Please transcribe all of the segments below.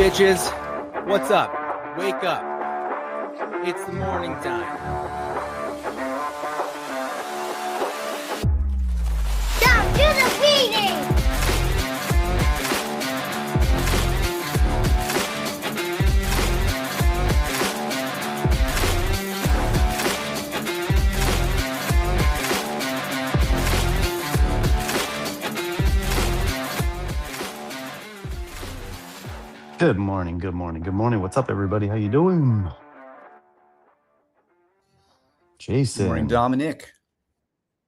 bitches. What's up? Wake up. It's the morning time. Down to the feeding! Good morning, good morning, good morning. What's up, everybody? How you doing? Jason. Good morning, Dominic.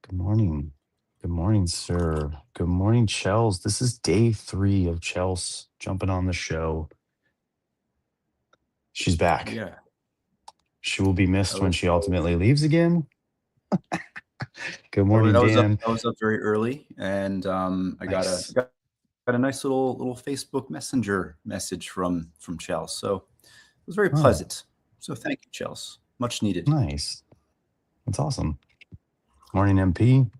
Good morning. Good morning, sir. Good morning, Chels. This is day 3 of Chels jumping on the show. She's back. Yeah. She will be missed when she ultimately leaves again. Good morning, Dan. I was up very early, and I got a nice little Facebook Messenger message from Chels. So it was very pleasant. So thank you, Chels. Much needed. Nice. That's awesome. Morning, MP.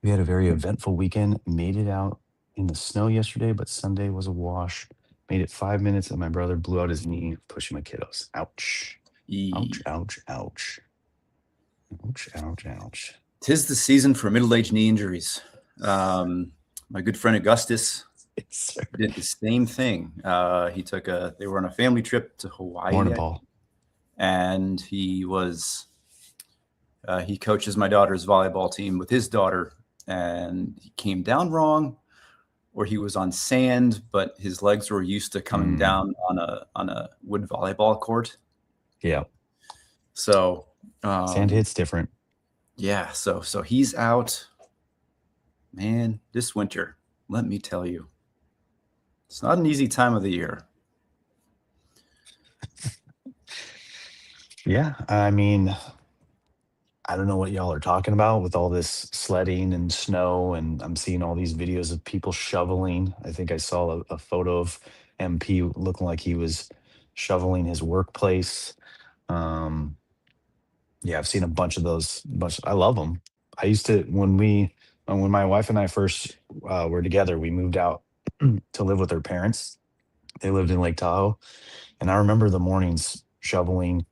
We had a very eventful weekend. Made it out in the snow yesterday, but Sunday was a wash. Made it 5 minutes, and my brother blew out his knee pushing my kiddos. Ouch. Ouch, ouch, ouch. Ouch, ouch, ouch. 'Tis the season for middle-aged knee injuries. My good friend Augustus did the same thing. They were on a family trip to Hawaii. Morning, Paul. And he coaches my daughter's volleyball team with his daughter, and he came down wrong, or he was on sand, but his legs were used to coming down on a wood volleyball court. Yeah. So sand hits different. Yeah. So he's out, man, this winter. Let me tell you, it's not an easy time of the year. Yeah. I mean, I don't know what y'all are talking about with all this sledding and snow, and I'm seeing all these videos of people shoveling. I think I saw a photo of MP looking like he was shoveling his workplace. Yeah, I've seen a bunch of those. I love them. I used to, when my wife and I first were together, we moved out to live with her parents. They lived in Lake Tahoe, and I remember the mornings shoveling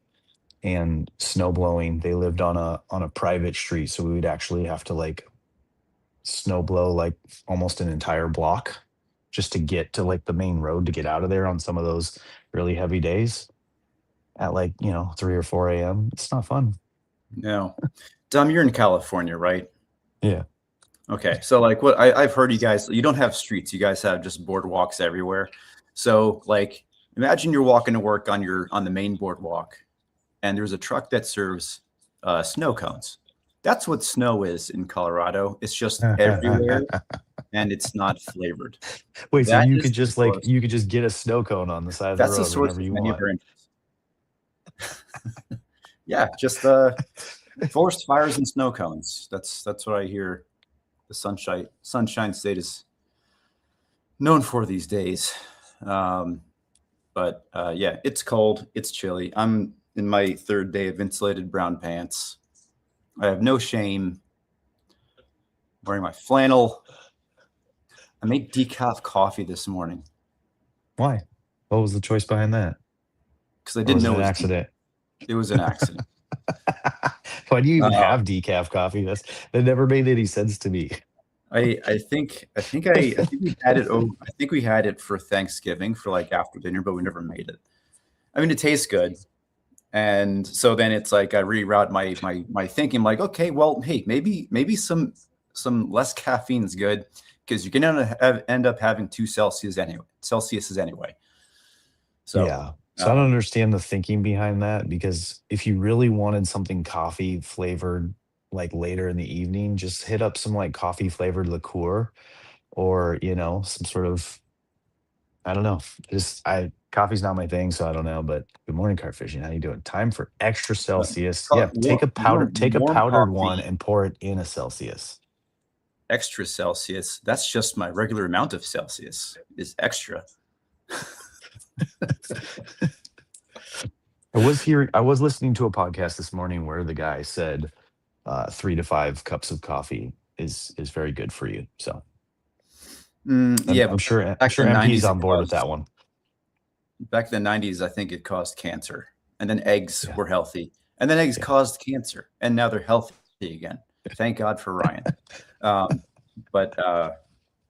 and snow blowing. They lived on a private street, so we would actually have to like snow blow like almost an entire block just to get to like the main road to get out of there on some of those really heavy days at 3 or 4 a.m. It's not fun. No. Dom, you're in California, right? Yeah. Okay. So like what I've heard, you guys, you don't have streets. You guys have just boardwalks everywhere. So like imagine you're walking to work on the main boardwalk, and there's a truck that serves snow cones. That's what snow is in Colorado. It's just everywhere, and it's not flavored. Wait, so you could just get a snow cone on the side of the road whenever you want. Yeah, just forest fires and snow cones. That's what I hear. The Sunshine State is known for these days. But yeah, it's cold. It's chilly. I'm in my 3rd day of insulated brown pants. I have no shame. I'm wearing my flannel. I made decaf coffee this morning. Why? What was the choice behind that? Because I didn't know it was an accident. It was an accident. Why do you even have decaf coffee? That never made any sense to me. I think we had it. I think we had it for Thanksgiving for like after dinner, but we never made it. I mean, it tastes good, and so then it's like I reroute my thinking. Like, okay, well, hey, maybe some less caffeine is good because you're gonna end up having 2 Celsius anyway. So yeah. So I don't understand the thinking behind that, because if you really wanted something coffee flavored like later in the evening, just hit up some like coffee flavored liqueur or, some sort of, I don't know. Coffee's not my thing, so I don't know, but good morning, Carfishing. How you doing? Time for extra Celsius. Yeah, take a powdered one and pour it in a Celsius. Extra Celsius. That's just my regular amount of Celsius is extra. I was listening to a podcast this morning where the guy said 3 to 5 cups of coffee is very good for you. So Yeah, I'm sure MP's on board with that one. back in the 90s, I think it caused cancer. And then eggs Yeah. were healthy. And then eggs Yeah. caused cancer. And now they're healthy again. Thank God for Ryan. But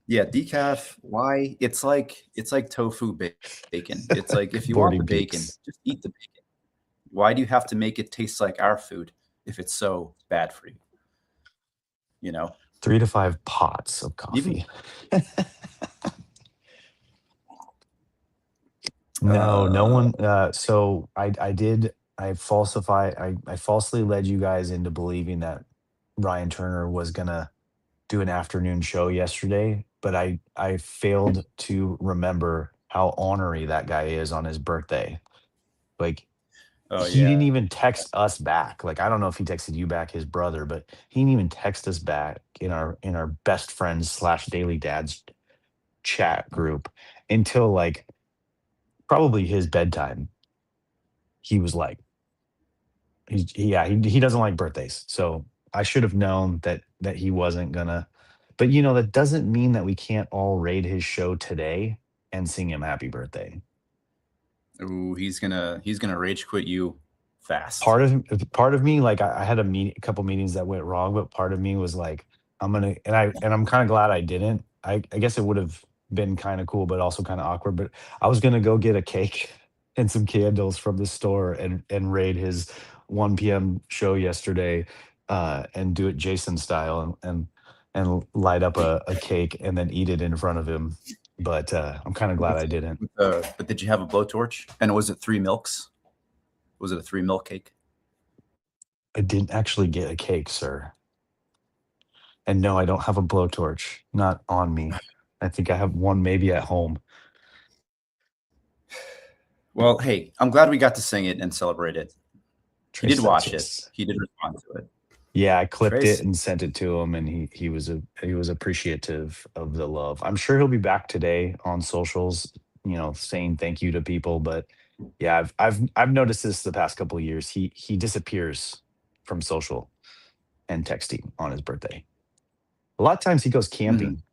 yeah, decaf, why? It's like tofu bacon. It's like if you want Boarding the bacon, peaks. just eat the bacon. Why do you have to make it taste like our food if it's so bad for you? You know? 3 to 5 pots of Even coffee. No, no one. So I falsely led you guys into believing that Ryan Turner was gonna do an afternoon show yesterday, but I failed to remember how ornery that guy is on his birthday. Like oh he didn't yeah. even text us back. Like I don't know if he texted you back, his brother, but he didn't even text us back in our best friends slash daily dads chat group until like probably his bedtime. He was like, he doesn't like birthdays. So I should have known that he wasn't gonna. But that doesn't mean that we can't all raid his show today and sing him happy birthday. Ooh, he's gonna rage quit you fast. Part of me, like I had a couple meetings that went wrong, but part of me was like, I'm kind of glad I didn't. I guess it would have been kind of cool, but also kind of awkward. But I was gonna go get a cake and some candles from the store and raid his 1 p.m. show yesterday, and do it Jason style and light up a cake and then eat it in front of him. But I'm kind of glad I didn't. But did you have a blowtorch? And was it 3 milks? Was it a 3 milk cake? I didn't actually get a cake, sir. And no, I don't have a blowtorch. Not on me. I think I have one maybe at home. Well, hey, I'm glad we got to sing it and celebrate it. He Tres did watch it. Celsius. He did respond to it. Yeah, I clipped it Trace. and sent it to him, and he was appreciative of the love. I'm sure he'll be back today on socials, saying thank you to people. But yeah, I've noticed this the past couple of years. He disappears from social and texting on his birthday. A lot of times he goes Mhm. camping.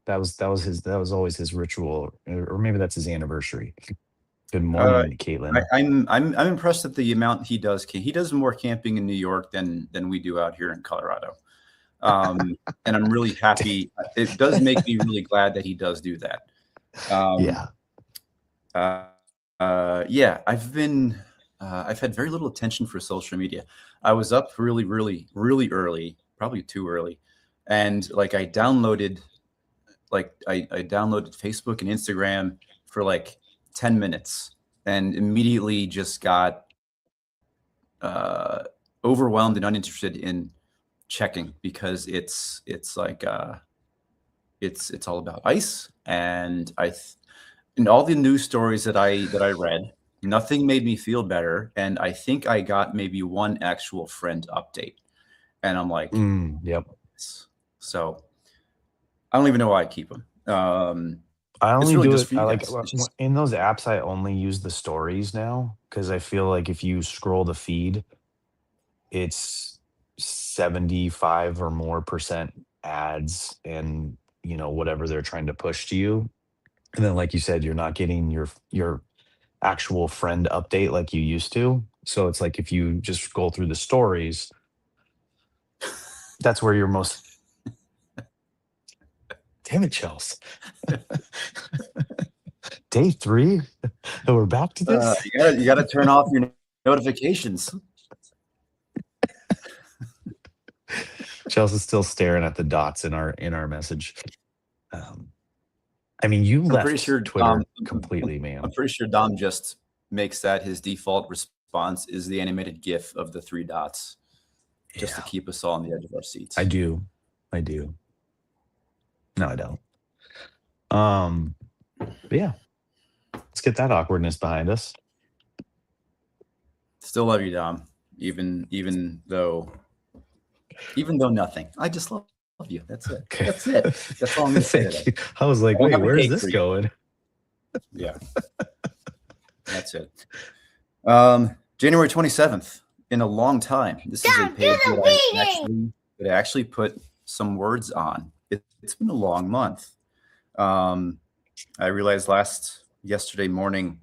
That was always his ritual, or maybe that's his anniversary. Good Uh, morning, Caitlin. I'm impressed at the amount he does. He does more camping in New York than we do out here in Colorado. And I'm really happy. It does make me really glad that he does do that. Um, Yeah. yeah, I've had very little attention for social media. I was up really, really, really early, probably too early, and like I downloaded Facebook and Instagram for like 10 minutes and immediately just got uh, overwhelmed and uninterested in checking because it's like it's all about ice and and all the news stories that I read, nothing made me feel better, and I think I got maybe one actual friend update, and I'm like, Yep. so I don't even know why I keep them. I It's only really do just it. for I you like guys. It's just in those apps. I only use the stories now because I feel like if you scroll the feed, it's 75 or more percent ads and whatever they're trying to push to you. And then, like you said, you're not getting your actual friend update like you used to. So it's like if you just scroll through the stories, that's where you're most. Damn it, Chels. Day 3. We're back to this. you gotta turn off your notifications. Chelsea's still staring at the dots in our message. I mean, you I'm pretty left sure Twitter completely, I'm man. pretty sure Dom just makes that his default response is the animated GIF of the 3 dots, just to Yeah, keep us all on the edge of our I seats. do. I do. No, I don't. But yeah, let's get that awkwardness behind us. Still love you, Dom. Even though nothing. I just love you. That's it. Okay. That's it. That's all I'm gonna say Thank today. you. I was like, I won't wait, have a where's cake this for you. going? Yeah. That's it. January 27th. In a long time. This is a Down to page the reading. that I actually put some words on. It's been a long month. I realized yesterday morning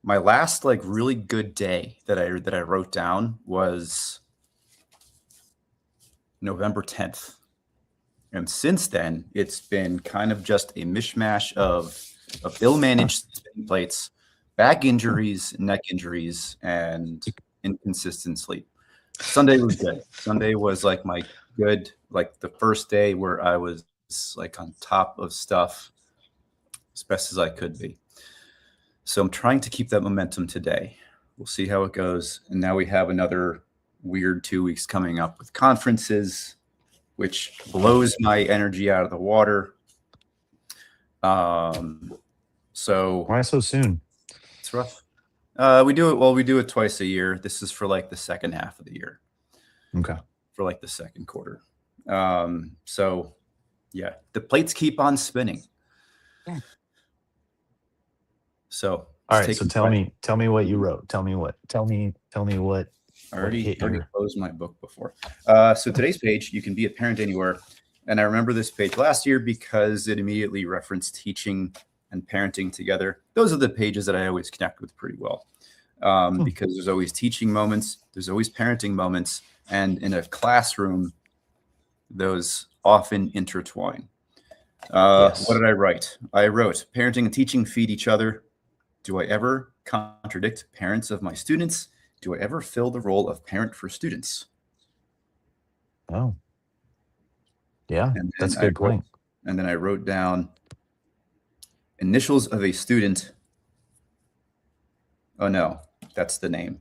my last like really good day that I wrote down was November 10th. And since then, it's been kind of just a mishmash of ill-managed spinning plates, back injuries, neck injuries, and inconsistent sleep. Sunday was good. Sunday was like my good, like the first day where I was like on top of stuff as best as I could be. So I'm trying to keep that momentum today. We'll see how it goes. And now we have another weird 2 weeks coming up with conferences, which blows my energy out of the water. So Why so soon? it's rough. We do it twice a year. This is for like the second half of the year. Okay. For like the second quarter. So yeah, the plates keep on spinning. Yeah. So all right. So tell me what you wrote. Tell me what. I already closed my book before. So today's page, you can be a parent anywhere. And I remember this page last year because it immediately referenced teaching and parenting together. Those are the pages that I always connect with pretty well. Because there's always teaching moments, there's always parenting moments, and in a classroom, those often intertwine. Yes. What did I write? I wrote, parenting and teaching feed each other. Do I ever contradict parents of my students? Do I ever fill the role of parent for students? Oh. Yeah, that's a good point. And then I wrote down initials of a student. Oh, no, that's the name.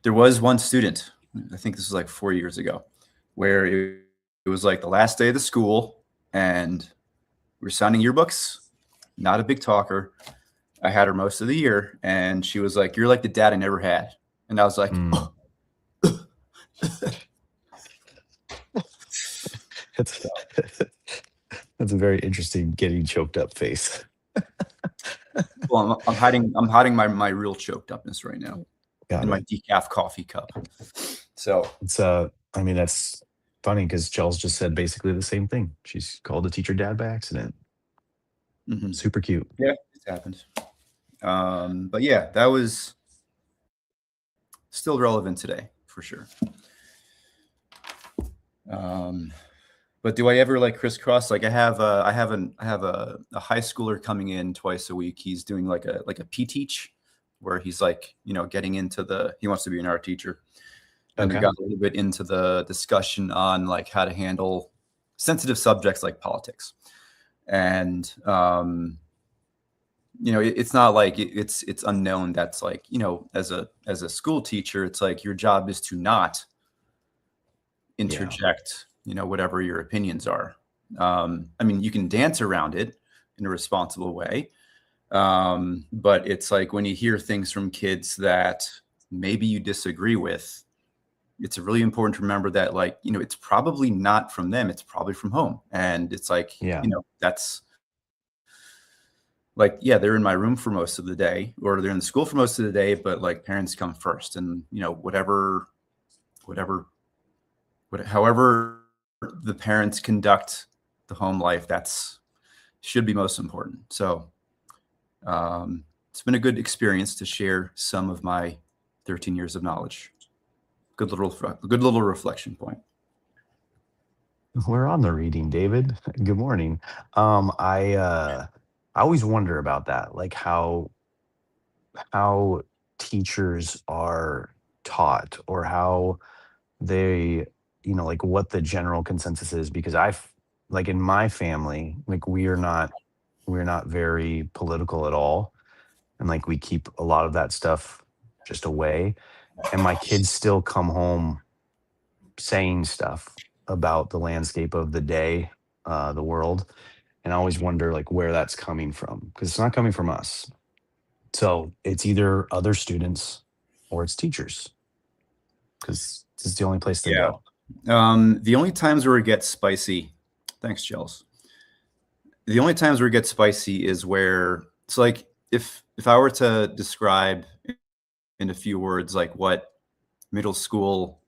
There was one student, I think this was like 4 years ago, where it was like the last day of the school and we were signing yearbooks, not a big talker. I had her most of the year and she was like, "You're like the dad I never had." And I was like, That's a very interesting getting choked up face. Well, I'm hiding my real choked upness right now in my decaf coffee cup. So it's I mean, that's funny because Chels just said basically the same thing. She's called a teacher dad by accident. Super cute. Yeah, it happened. But yeah, that was still relevant today for sure. But do I ever like crisscross? Like I have a high schooler coming in twice a week. He's doing like a P-teach where he's like, getting into he wants to be an art teacher. And we got a little bit into the discussion on like how to handle sensitive subjects like politics. And it's not like it's unknown. That's like, as a school teacher, it's like your job is to not interject, whatever your opinions are. I mean, you can dance around it in a responsible way. But it's like when you hear things from kids that maybe you disagree with, it's really important to remember that, like, it's probably not from them. It's probably from home. And it's like, that's like, yeah, they're in my room for most of the day or they're in school for most of the day, but like parents come first and, however the parents conduct the home life, should be most important. So it's been a good experience to share some of my 13 years of knowledge. Good little reflection point. We're on the reading, David. Good morning. I always wonder about that, like how teachers are taught or how they, like what the general consensus is, because like in my family, like we're not very political at all. And like we keep a lot of that stuff just away. And my kids still come home saying stuff about the landscape of the day, the world. And I always wonder like where that's coming from, because it's not coming from us. So it's either other students or it's teachers, because this is the only place they go. The only times where it gets spicy, thanks, Chels. The only times where it gets spicy is where it's like, if I were to describe in a few words, like what middle school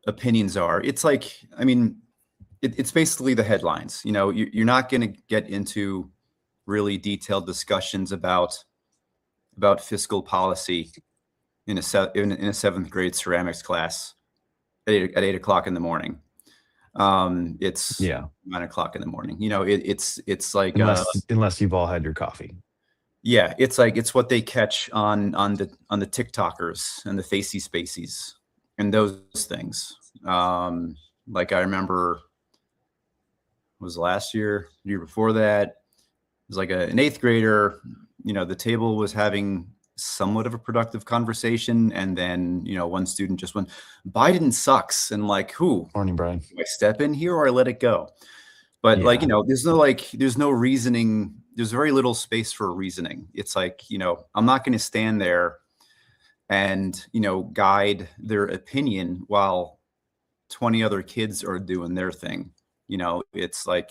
opinions are, it's like, I mean, it's basically the headlines. You're not going to get into really detailed discussions about about fiscal policy in a 7th grade ceramics class at 8 o'clock in the morning. It's 9 o'clock in the morning. You know, it's like unless you've all had your coffee. Yeah, it's like it's what they catch on the TikTokers and the Facey Spaceys and those things. Like I remember, it was last year, the year before that, it was like an 8th grader. You know, the table was having somewhat of a productive conversation, and then, you know, one student just went, "Biden sucks," and like, who? Morning, Brian. Do I step in here or I let it go? But like, you know, there's no reasoning. There's very little space for reasoning. It's like, you know, I'm not going to stand there and, you know, guide their opinion while 20 other kids are doing their thing. You know, it's like,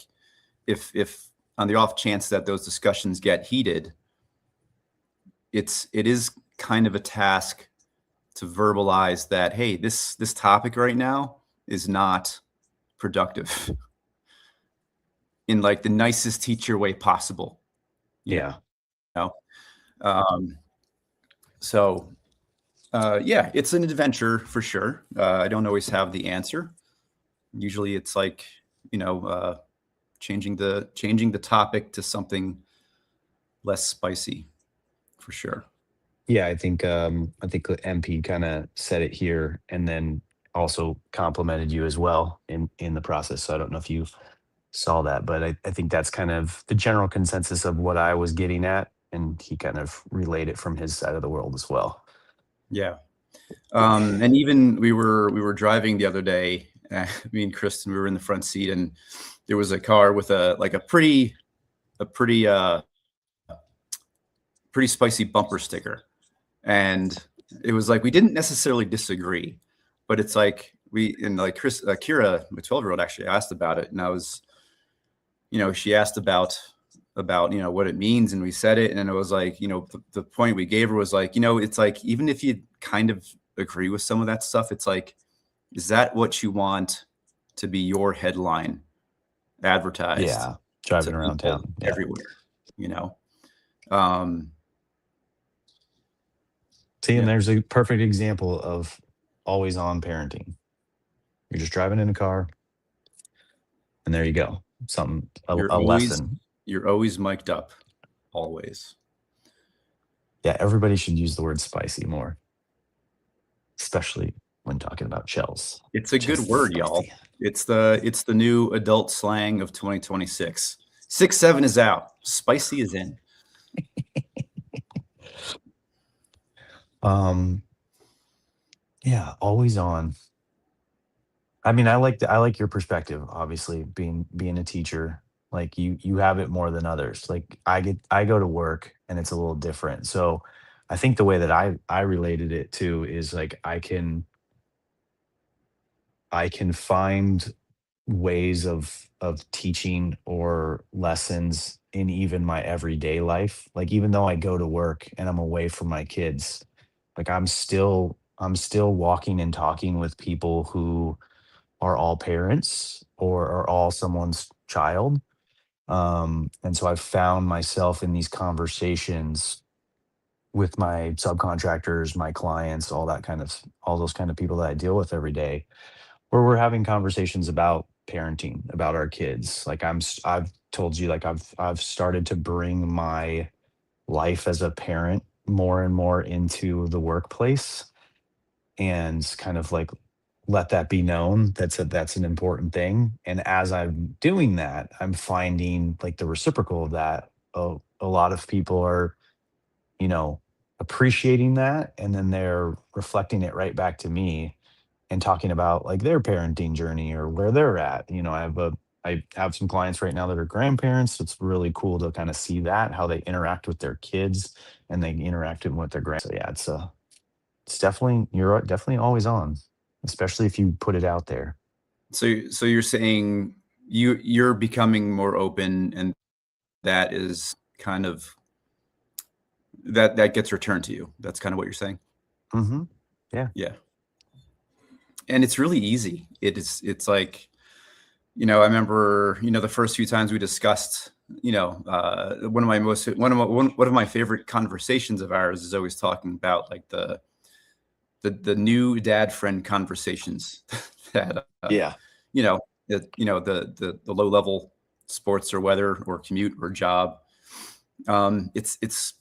if on the off chance that those discussions get heated, it is kind of a task to verbalize that, hey, this topic right now is not productive. In like the nicest teacher way possible. Yeah. You know? Yeah, it's an adventure for sure. I don't always have the answer. Usually it's like, you know, changing the topic to something less spicy, for sure. Yeah, I think the MP kind of said it here, and then also complimented you as well in the process. So I don't know if you saw that, but I think that's kind of the general consensus of what I was getting at, and he kind of relayed it from his side of the world as well. Yeah. And even we were driving the other day, me and Kristen, we were in the front seat, and there was a car with a pretty spicy bumper sticker. And it was like, we didn't necessarily disagree, but it's like Kira, my 12-year-old, actually asked about it. And I was, you know, she asked about, you know, what it means. And we said it. And it was like, you know, the point we gave her was like, you know, it's like, even if you kind of agree with some of that stuff, it's like, is that what you want to be your headline advertised? Yeah. Driving around town everywhere, you know? See, and there's a perfect example of always on parenting. You're just driving in a car, and there you go. A lesson. You're always mic'd up, always. Yeah, everybody should use the word spicy more, especially when talking about shells. It's a good word, y'all. It's the new adult slang of 2026. 6-7 is out. Spicy is in. Yeah, always on. I mean, I like your perspective, obviously, being a teacher. Like you have it more than others. Like I go to work and it's a little different. So I think the way that I related it to is like I can find ways of teaching or lessons in even my everyday life. Like even though I go to work and I'm away from my kids, like I'm still walking and talking with people who are all parents or are all someone's child. And so I've found myself in these conversations with my subcontractors, my clients, all those kind of people that I deal with every day, where we're having conversations about parenting, about our kids. Like I've told you, like I've started to bring my life as a parent more and more into the workplace, and kind of like let that be known that's an important thing. And as I'm doing that, I'm finding like the reciprocal of that. A lot of people are, you know, appreciating that, and then they're reflecting it right back to me and talking about like their parenting journey or where they're at. You know, I have some clients right now that are grandparents. It's really cool to kind of see that, how they interact with their kids and they interact with their grand. So yeah, it's definitely, you're definitely always on, especially if you put it out there. So you're saying you're becoming more open, and that is kind of that gets returned to you. That's kind of what you're saying. Mm-hmm. Yeah. Yeah. And it's really easy. It's like, you know, I remember, you know, the first few times we discussed one of my favorite conversations of ours is always talking about like the new dad friend conversations that Yeah. the low level sports or weather or commute or job. It's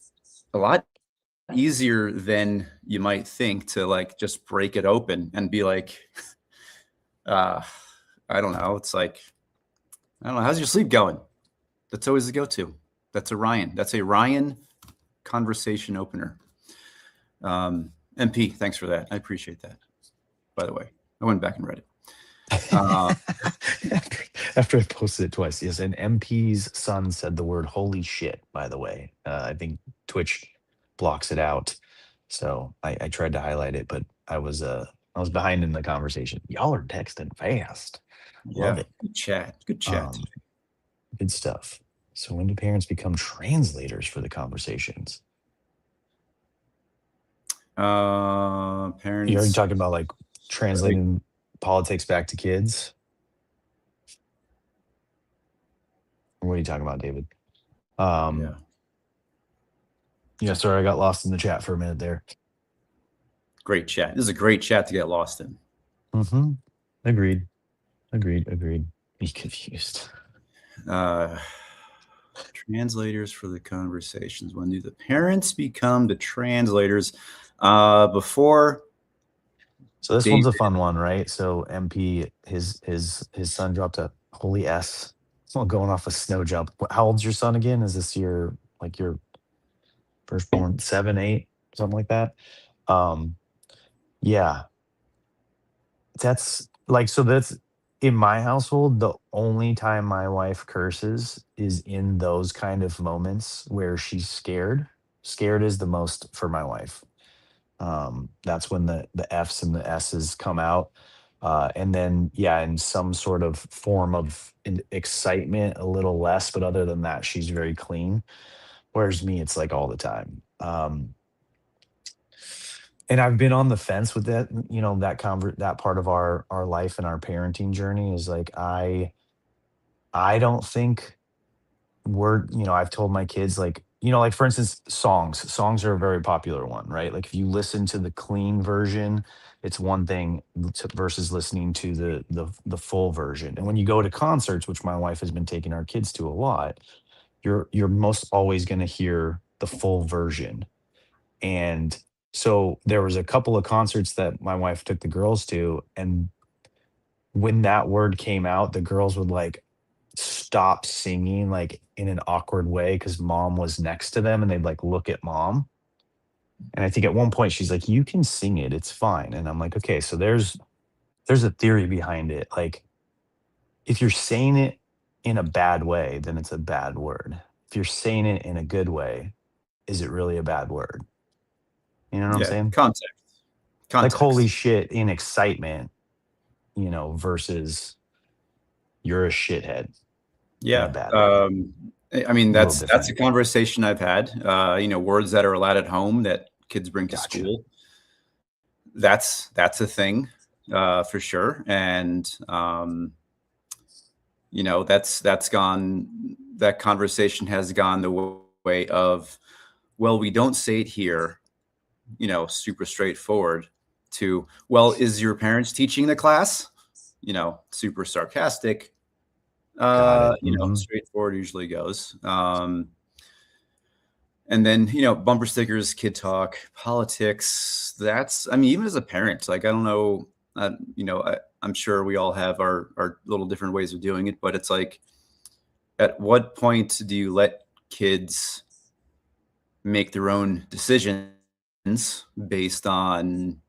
a lot easier than you might think to like just break it open and be like, I don't know. It's like, I don't know. How's your sleep going? That's always the go-to. That's a Ryan conversation opener. MP, thanks for that. I appreciate that. By the way, I went back and read it. After I posted it twice, yes. And MP's son said the word "holy shit." By the way, I think Twitch blocks it out, so I tried to highlight it, but I was behind in the conversation. Y'all are texting fast. Love Yeah, it. good chat. Good chat. Good stuff. So when do parents become translators for the conversations? Parents. You already talking about like translating politics back to kids? What are you talking about, David? Yeah. Yeah, sorry, I got lost in the chat for a minute there. Great chat. This is a great chat to get lost in. Mm-hmm. Agreed. Be confused. Translators for the conversations. When do the parents become the translators? Before. So this one's a fun one, right? So MP, his son dropped a holy S while going off a snow jump. How old's your son again? Is this your firstborn, 7, 8, something like that? Yeah. That's like, so that's in my household, the only time my wife curses is in those kind of moments where she's scared. Scared is the most for my wife. That's when the F's and the S's come out. And then, yeah, in some sort of form of excitement, a little less, but other than that, she's very clean. Whereas me, it's like all the time. And I've been on the fence with that, that part of our life and our parenting journey is like, I don't think I've told my kids like, like for instance, songs are a very popular one, right? Like if you listen to the clean version, it's one thing versus listening to the full version. And when you go to concerts, which my wife has been taking our kids to a lot, you're most always going to hear the full version. And so there was a couple of concerts that my wife took the girls to, and when that word came out, the girls would like stop singing like in an awkward way because mom was next to them and they'd like look at mom. And I think at one point she's like, "You can sing it, it's fine." And I'm like, okay, so there's a theory behind it. Like if you're saying it in a bad way, then it's a bad word. If you're saying it in a good way, is it really a bad word? You know what I'm saying? Context. Like holy shit in excitement, versus you're a shithead. Yeah. Bad way. I mean, that's a different. conversation I've had. Words that are allowed at home that kids bring to school. That's a thing, for sure. And that conversation has gone the way of, well, we don't say it here, super straightforward, to, well, is your parents teaching the class? Super sarcastic. Straightforward usually goes. And then, bumper stickers, kid talk, politics. Even as a parent, like, I don't know, I'm sure we all have our little different ways of doing it, but it's like, at what point do you let kids make their own decisions based on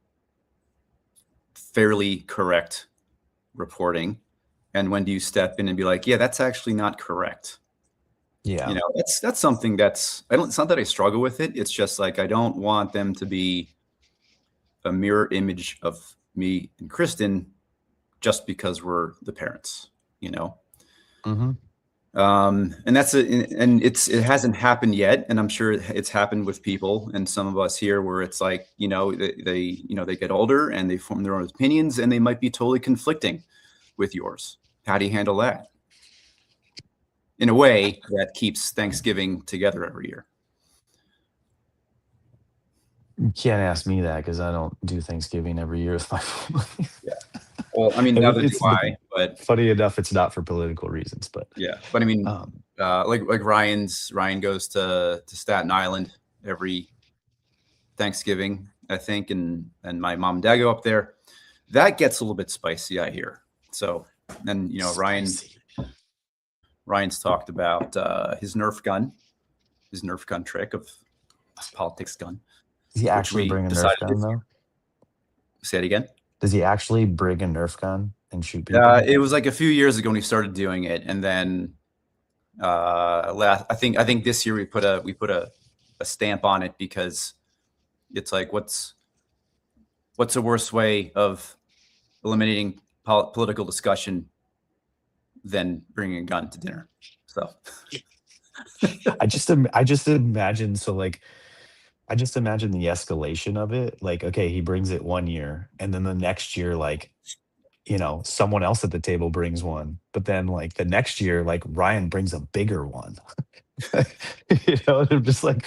fairly correct reporting? And when do you step in and be like, yeah, that's actually not correct? Yeah. That's something it's not that I struggle with it. It's just like, I don't want them to be a mirror image of me and Kristen just because we're the parents, Mm-hmm. And it hasn't happened yet. And I'm sure it's happened with people and some of us here where it's like, they get older and they form their own opinions and they might be totally conflicting with yours. How do you handle that? in a way that keeps Thanksgiving together every year. You can't ask me that because I don't do Thanksgiving every year with my family. Yeah. Well, I mean, neither do It's I, but funny enough, it's not for political reasons, but yeah. But I mean, um, like Ryan goes to Staten Island every Thanksgiving, I think, and my mom and dad go up there. That gets a little bit spicy, I hear. So, and spicy. Ryan's talked about his Nerf gun trick of politics gun. Does he actually we bring a decided Nerf gun though? Say it again. Does he actually bring a Nerf gun and shoot people? It was like a few years ago when he started doing it, and then I think this year we put a stamp on it because it's like what's a worse way of eliminating political discussion than bringing a gun to dinner. So I just imagine I just imagine the escalation of it. Like, okay, he brings it one year, and then the next year, like, someone else at the table brings one. But then, like, the next year, like, Ryan brings a bigger one. I'm just like,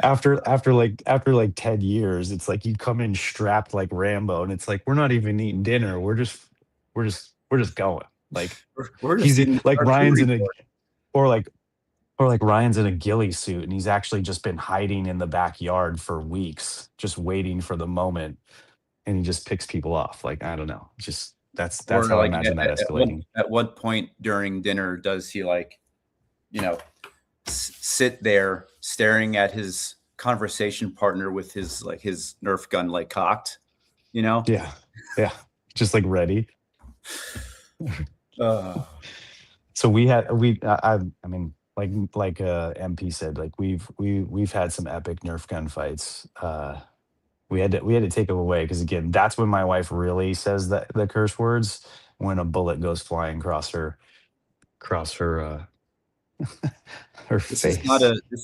after like 10 years, it's like you come in strapped like Rambo, and it's like we're not even eating dinner. We're just going. Like we're just like Ryan's in a or like Ryan's in a ghillie suit and he's actually just been hiding in the backyard for weeks, just waiting for the moment, and he just picks people off. Like, I don't know. Just that's how I imagine that escalating. At what point during dinner does he sit there staring at his conversation partner with his Nerf gun cocked? Yeah. Just like ready. So I mean, like MP said, like we've had some epic Nerf gun fights. We had to take them away because, again, that's when my wife really says the curse words, when a bullet goes flying across her her This face.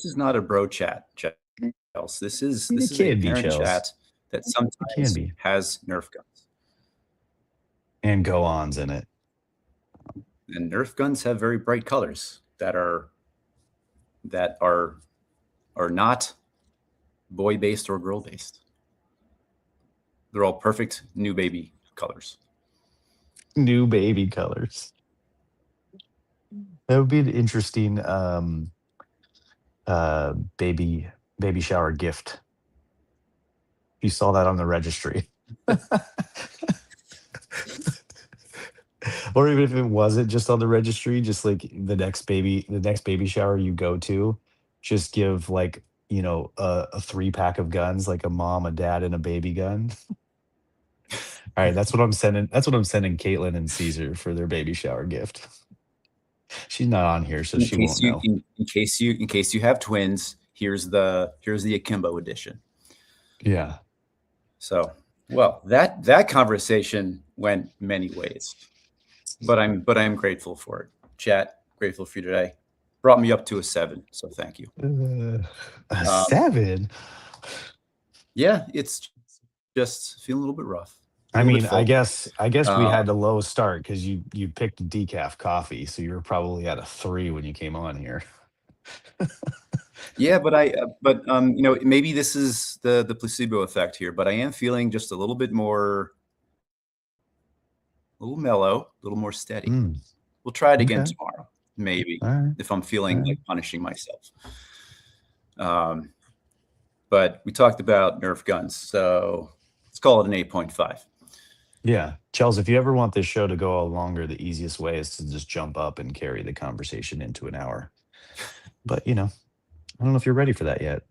is not a bro chat, Chels. This is a can be, parent Chels. chat that sometimes has Nerf guns. And go-ons in it. And Nerf guns have very bright colors that are not boy-based or girl-based. They're all perfect new baby colors. New baby colors. That would be an interesting baby shower gift. You saw that on the registry. Or even if it wasn't just on the registry, just like the next baby shower you go to, just give like, a 3-pack of guns, like a mom, a dad, and a baby gun. All right, that's what I'm sending Caitlin and Caesar for their baby shower gift. She's not on here, so she won't know. In case you have twins, here's the Akimbo edition. Yeah. So, well, that conversation went many ways, but I'm grateful for it. Chat, grateful for you today. Brought me up to a 7, so thank you. A 7? Yeah, it's just feeling a little bit rough. I mean, I guess we had a low start because you picked decaf coffee, so you were probably at a 3 when you came on here. Yeah, but maybe this is the placebo effect here, but I am feeling just a little bit more, a little mellow, a little more steady. We'll try it again tomorrow, maybe, if I'm feeling like punishing myself. But we talked about Nerf guns, so let's call it an 8.5. Yeah. Chels, if you ever want this show to go longer, the easiest way is to just jump up and carry the conversation into an hour. But, I don't know if you're ready for that yet.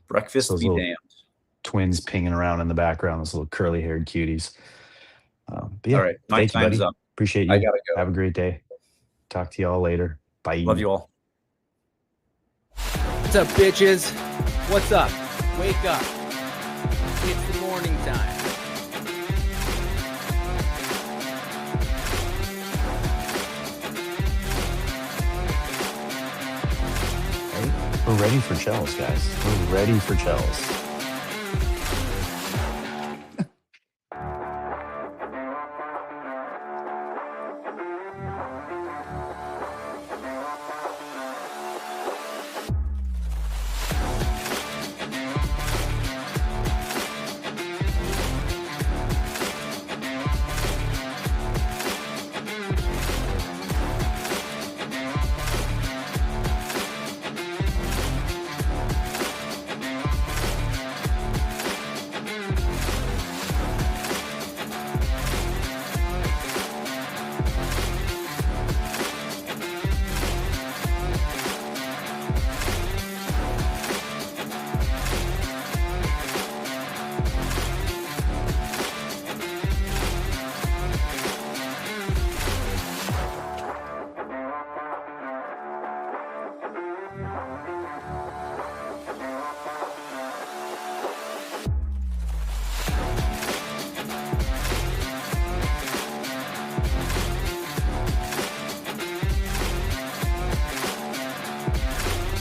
Breakfast be damned. Twins pinging around in the background, those little curly-haired cuties. But yeah, all right. My time's up. Appreciate you. I gotta go. Have a great day. Talk to y'all later. Bye. Love you all. What's up, bitches? What's up? Wake up. It's the morning time. We're ready for Chels, guys. We're ready for Chels.